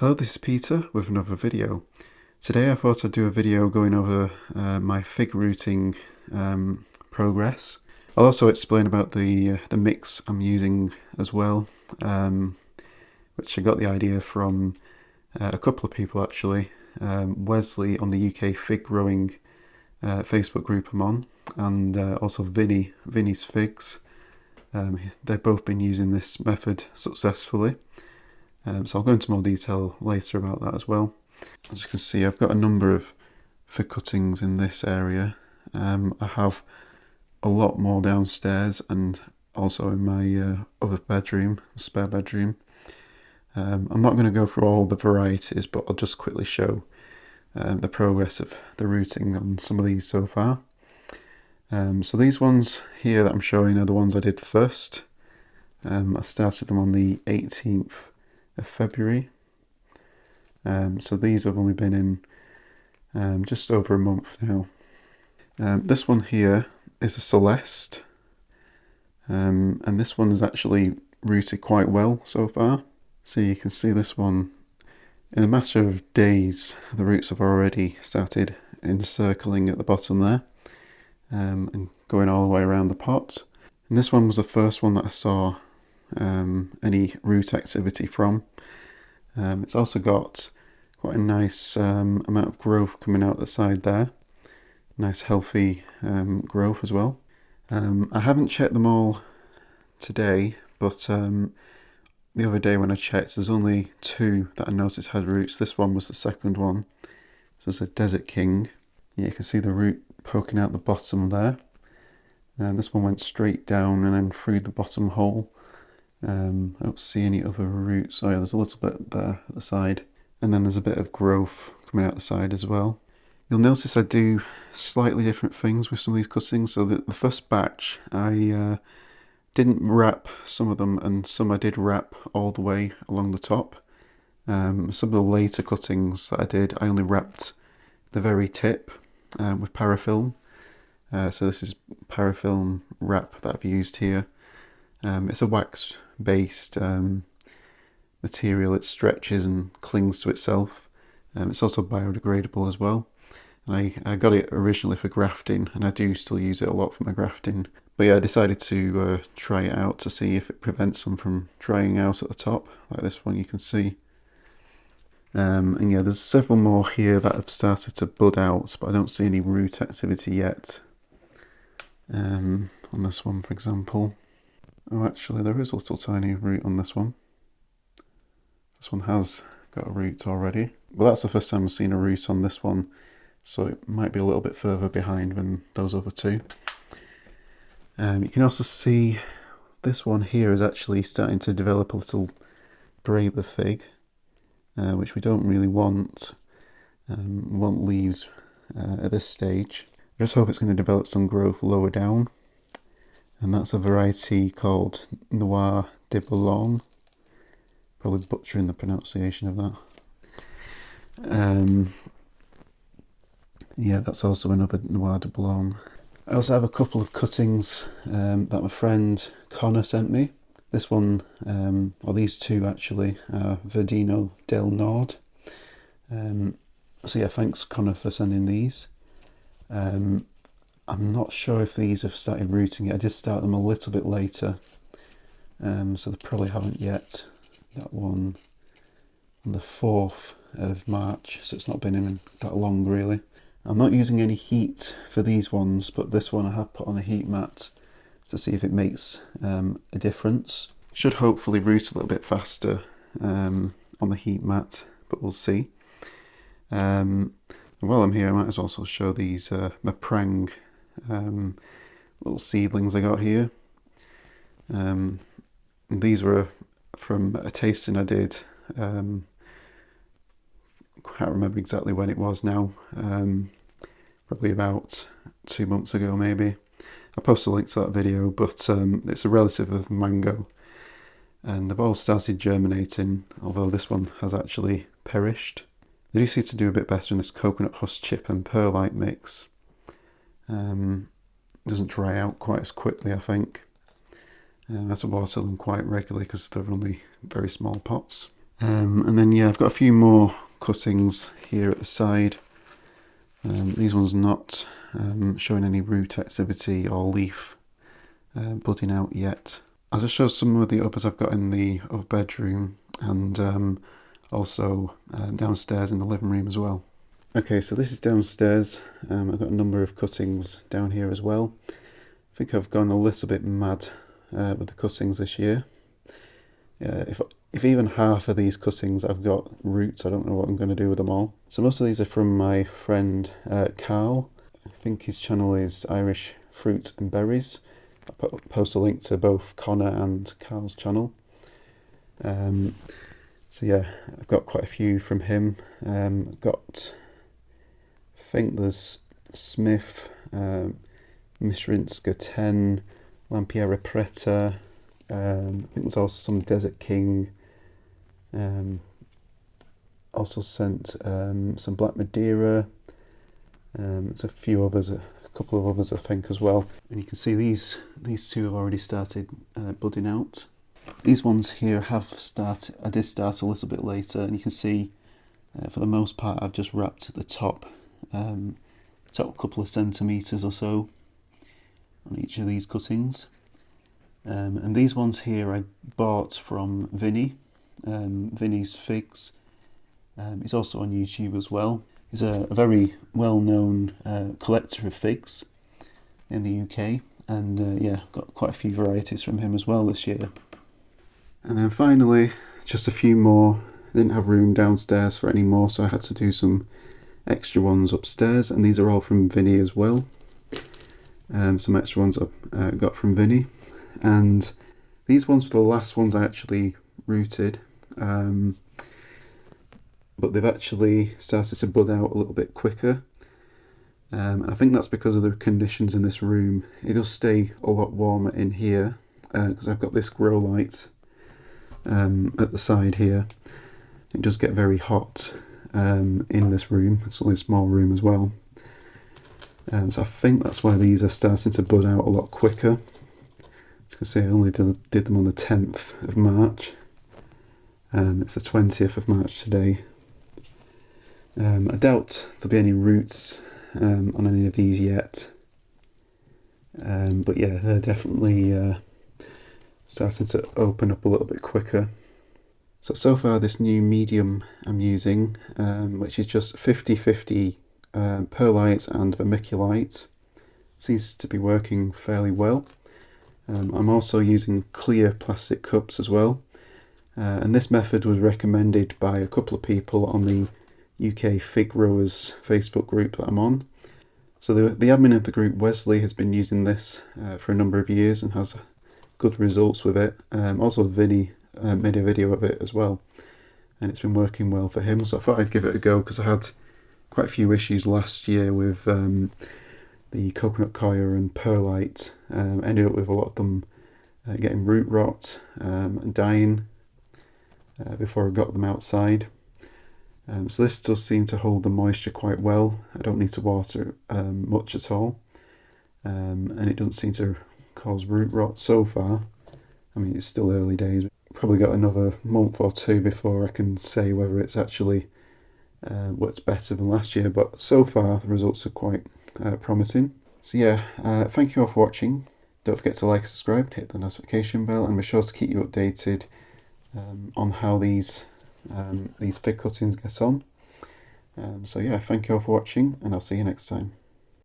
Hello, this is Peter with another video. Today I thought I'd do a video going over my fig rooting progress. I'll also explain about the mix I'm using as well, which I got the idea from a couple of people actually. Wesley on the UK fig growing Facebook group I'm on, and also Vinny's figs. They've both been using this method successfully. So I'll go into more detail later about that as well. As you can see, I've got a number of fig cuttings in this area. I have a lot more downstairs and also in my other bedroom, spare bedroom. I'm not going to go through all the varieties, but I'll just quickly show the progress of the rooting on some of these so far. So these ones here that I'm showing are the ones I did first. I started them on the 18th of February. So these have only been in just over a month now. This one here is a Celeste, and this one is actually rooted quite well so far. So you can see this one, in a matter of days, the roots have already started encircling at the bottom there, and going all the way around the pot. And this one was the first one that I saw any root activity from. It's also got quite a nice amount of growth coming out the side there. Nice healthy growth as well. I haven't checked them all today, but the other day when I checked, there's only two that I noticed had roots. This one was the second one. This was a Desert King. Yeah, you can see the root poking out the bottom there. And this one went straight down and then through the bottom hole. I don't see any other roots. Oh yeah, there's a little bit there at the side. And then there's a bit of growth coming out the side as well. You'll notice I do slightly different things with some of these cuttings. So the first batch, I didn't wrap some of them, and some I did wrap all the way along the top. Some of the later cuttings that I did, I only wrapped the very tip with parafilm. So this is parafilm wrap that I've used here. It's a wax-based material. It stretches and clings to itself. It's also biodegradable as well. And I got it originally for grafting, and I do still use it a lot for my grafting. But yeah, I decided to try it out to see if it prevents them from drying out at the top, like this one you can see. And yeah, there's several more here that have started to bud out, but I don't see any root activity yet. On this one, for example. Oh, actually, there is a little tiny root on this one. This one has got a root already. Well, that's the first time I've seen a root on this one, so it might be a little bit further behind than those other two. You can also see this one here is actually starting to develop a little braidler fig, which we don't really want. We want leaves at this stage. I just hope it's going to develop some growth lower down. And that's a variety called Noir de Boulogne. Probably butchering the pronunciation of that. Yeah, that's also another Noir de Boulogne. I also have a couple of cuttings that my friend Conor sent me. This one, or these two actually, are Verdino del Nord. So yeah, thanks Conor for sending these. I'm not sure if these have started rooting yet. I did start them a little bit later, so they probably haven't yet. That one on the 4th of March, so it's not been in that long really. I'm not using any heat for these ones, but this one I have put on a heat mat to see if it makes a difference. Should hopefully root a little bit faster on the heat mat, but we'll see. And while I'm here, I might as well also show these Maprang little seedlings I got here. These were from a tasting I did. Can't remember exactly when it was now. Probably about 2 months ago maybe. I'll post a link to that video, but it's a relative of mango. And they've all started germinating, although this one has actually perished. They do seem to do a bit better in this coconut husk chip and perlite mix. Doesn't dry out quite as quickly, I think. I have to water them quite regularly because they're only very small pots. And then yeah, I've got a few more cuttings here at the side. These ones not showing any root activity or leaf budding out yet. I'll just show some of the others I've got in the other bedroom and also downstairs in the living room as well. Okay, so this is downstairs. I've got a number of cuttings down here as well. I think I've gone a little bit mad with the cuttings this year. If even half of these cuttings I've got roots, I don't know what I'm going to do with them all. So most of these are from my friend Karl. I think his channel is Irish Fruit and Berries. I'll post a link to both Conor and Karl's channel. So yeah, I've got quite a few from him. I've got, I think there's Smith, Mishrinska 10, Lampiera Preta, I think there's also some Desert King, also sent some Black Madeira, there's a few others, a couple of others I think as well. And you can see these two have already started budding out. These ones here have started, I did start a little bit later, and you can see for the most part I've just wrapped the top couple of centimetres or so on each of these cuttings. And these ones here I bought from Vinny, Vinny's Figs. He's also on YouTube as well. He's a very well-known collector of figs in the UK, and yeah, got quite a few varieties from him as well this year. And then finally, just a few more. I didn't have room downstairs for any more, so I had to do some extra ones upstairs, and these are all from Vinny as well. Some extra ones I got from Vinny, and these ones were the last ones I actually rooted, but they've actually started to bud out a little bit quicker. I think that's because of the conditions in this room. It does stay a lot warmer in here because I've got this grow light at the side here. It does get very hot in this room. It's only a small room as well. So I think that's why these are starting to bud out a lot quicker. As you can see, I only did them on the 10th of March. It's the 20th of March today. I doubt there'll be any roots on any of these yet. But yeah, they're definitely starting to open up a little bit quicker. So far this new medium I'm using, which is just 50-50 perlite and vermiculite, seems to be working fairly well. I'm also using clear plastic cups as well, and this method was recommended by a couple of people on the UK Fig Growers Facebook group that I'm on. So the admin of the group, Wesley, has been using this for a number of years and has good results with it. Also Vinny made a video of it as well, and it's been working well for him, so I thought I'd give it a go because I had quite a few issues last year with the coconut coir and perlite. Ended up with a lot of them getting root rot and dying before I got them outside. So this does seem to hold the moisture quite well. I don't need to water much at all, and it doesn't seem to cause root rot so far. I mean, it's still early days. Probably got another month or two before I can say whether it's actually worked better than last year, but so far the results are quite promising. So yeah, thank you all for watching. Don't forget to like, subscribe, hit the notification bell, and be sure to keep you updated on how these fig cuttings get on. So yeah, thank you all for watching, and I'll see you next time.